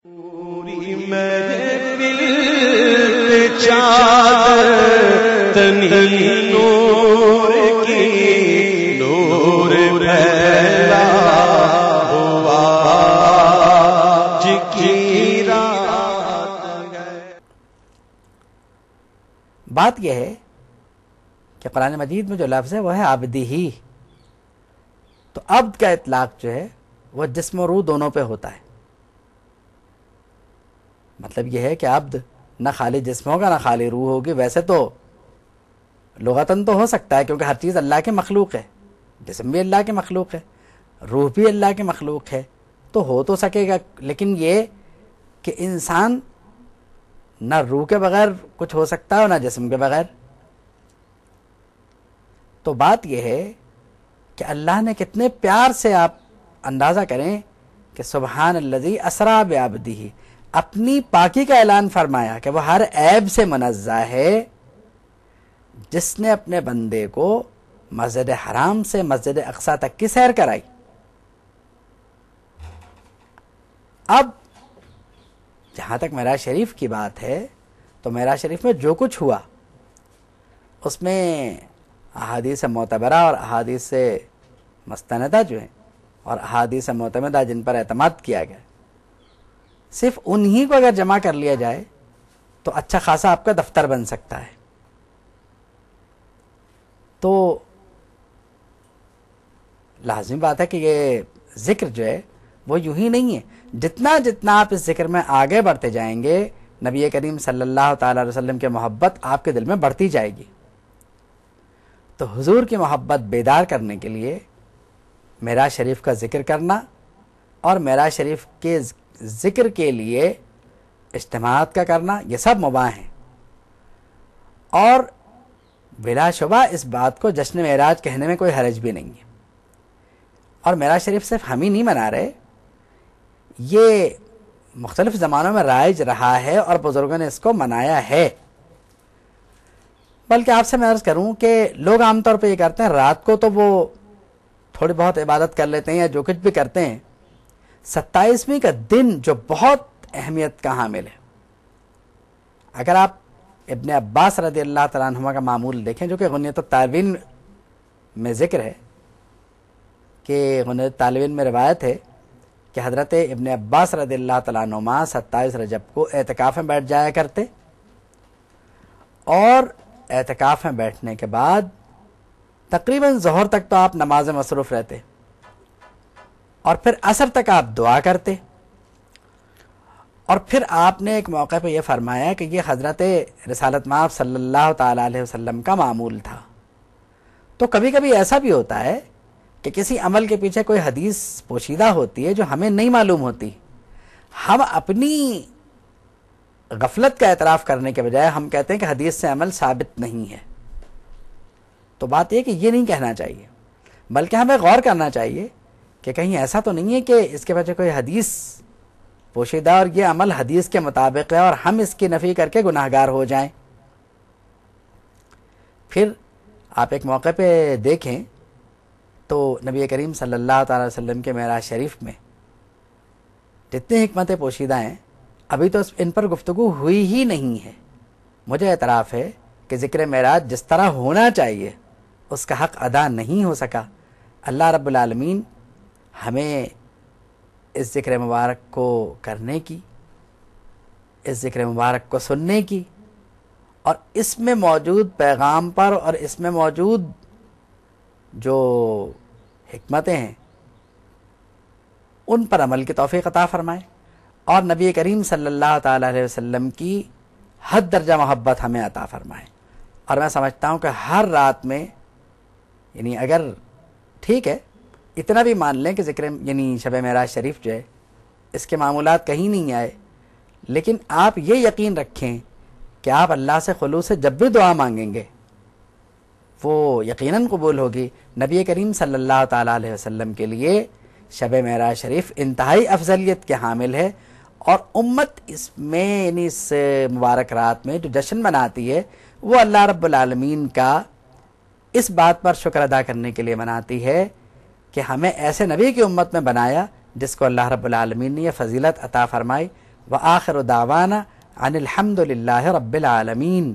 پوری محفل پہ چادر تنی نور کی، نور پھیلا ہوا آج کی رات ہے۔ بات یہ ہے کہ قرآن مجید میں جو لفظ ہے وہ ہے عبدی ہی، تو عبد کا اطلاق جو ہے وہ جسم و روح دونوں پہ ہوتا ہے۔ مطلب یہ ہے کہ عبد نہ خالی جسم ہوگا نہ خالی روح ہوگی۔ ویسے تو لغتاً تو ہو سکتا ہے کیونکہ ہر چیز اللہ کی مخلوق ہے، جسم بھی اللہ کی مخلوق ہے، روح بھی اللہ کی مخلوق ہے، تو ہو تو سکے گا، لیکن یہ کہ انسان نہ روح کے بغیر کچھ ہو سکتا ہے اور نہ جسم کے بغیر۔ تو بات یہ ہے کہ اللہ نے کتنے پیار سے، آپ اندازہ کریں کہ سبحان الذی اسریٰ بعبدہ، اپنی پاکی کا اعلان فرمایا کہ وہ ہر عیب سے منزہ ہے، جس نے اپنے بندے کو مسجد حرام سے مسجد اقصیٰ تک کی سیر کرائی۔ اب جہاں تک معراج شریف کی بات ہے تو معراج شریف میں جو کچھ ہوا اس میں احادیث معتبرہ اور احادیث مستندہ جو ہیں اور احادیث معتمدہ جن پر اعتماد کیا گیا، صرف انہی کو اگر جمع کر لیا جائے تو اچھا خاصا آپ کا دفتر بن سکتا ہے۔ تو لازمی بات ہے کہ یہ ذکر جو ہے وہ یوں ہی نہیں ہے، جتنا جتنا آپ اس ذکر میں آگے بڑھتے جائیں گے نبی کریم صلی اللہ تعالی علیہ وسلم کی محبت آپ کے دل میں بڑھتی جائے گی۔ تو حضور کی محبت بیدار کرنے کے لیے معراج شریف کا ذکر کرنا اور معراج شریف کے ذکر کے لیے اجتماعات کا کرنا یہ سب مباح ہیں، اور بلا شبہ اس بات کو جشن معراج کہنے میں کوئی حرج بھی نہیں ہے۔ اور معراج شریف صرف ہم ہی نہیں منا رہے، یہ مختلف زمانوں میں رائج رہا ہے اور بزرگوں نے اس کو منایا ہے۔ بلکہ آپ سے میں عرض کروں کہ لوگ عام طور پہ یہ کرتے ہیں، رات کو تو وہ تھوڑی بہت عبادت کر لیتے ہیں یا جو کچھ بھی کرتے ہیں، 27ویں کا دن جو بہت اہمیت کا حامل ہے۔ اگر آپ ابن عباس رضی اللہ تعالیٰ عنہما کا معمول دیکھیں جو کہ غنیۃ الطالبین میں ذکر ہے، کہ غنیۃ الطالبین میں روایت ہے کہ حضرت ابن عباس رضی اللہ تعالیٰ عنہما 27 رجب کو اعتکاف میں بیٹھ جایا کرتے، اور اعتکاف میں بیٹھنے کے بعد تقریباً ظہر تک تو آپ نماز میں مصروف رہتے، اور پھر عصر تک آپ دعا کرتے، اور پھر آپ نے ایک موقع پہ یہ فرمایا کہ یہ حضرت رسالت مآب صلی اللہ تعالی علیہ وسلم کا معمول تھا۔ تو کبھی کبھی ایسا بھی ہوتا ہے کہ کسی عمل کے پیچھے کوئی حدیث پوشیدہ ہوتی ہے جو ہمیں نہیں معلوم ہوتی، ہم اپنی غفلت کا اعتراف کرنے کے بجائے ہم کہتے ہیں کہ حدیث سے عمل ثابت نہیں ہے۔ تو بات یہ کہ یہ نہیں کہنا چاہیے، بلکہ ہمیں غور کرنا چاہیے کہ کہیں ایسا تو نہیں ہے کہ اس کے وجہ کوئی حدیث پوشیدہ اور یہ عمل حدیث کے مطابق ہے اور ہم اس کی نفی کر کے گناہگار ہو جائیں۔ پھر آپ ایک موقع پہ دیکھیں تو نبی کریم صلی اللہ تعالی وسلم کے معراج شریف میں جتنی حکمتیں پوشیدہ ہیں ابھی تو ان پر گفتگو ہوئی ہی نہیں ہے۔ مجھے اعتراف ہے کہ ذکر معراج جس طرح ہونا چاہیے اس کا حق ادا نہیں ہو سکا۔ اللہ رب العالمین ہمیں اس ذکر مبارک کو کرنے کی، اس ذکر مبارک کو سننے کی، اور اس میں موجود پیغام پر اور اس میں موجود جو حکمتیں ہیں ان پر عمل کی توفیق عطا فرمائے، اور نبی کریم صلی اللہ تعالی علیہ وسلم کی حد درجہ محبت ہمیں عطا فرمائے۔ اور میں سمجھتا ہوں کہ ہر رات میں، یعنی اگر ٹھیک ہے اتنا بھی مان لیں کہ ذکر یعنی شب معراج شریف جو ہے اس کے معمولات کہیں نہیں آئے، لیکن آپ یہ یقین رکھیں کہ آپ اللہ سے خلوص سے جب بھی دعا مانگیں گے وہ یقیناً قبول ہوگی۔ نبی کریم صلی اللہ تعالیٰ علیہ وسلم کے لیے شب معراج شریف انتہائی افضلیت کے حامل ہے، اور امت اس میں یعنی اس مبارک رات میں جو جشن مناتی ہے وہ اللہ رب العالمین کا اس بات پر شکر ادا کرنے کے لیے مناتی ہے کہ ہمیں ایسے نبی کی امت میں بنایا جس کو اللہ رب العالمین نے یہ فضیلت عطا فرمائی۔ وآخر دعوانا ان الحمد للہ رب العالمین.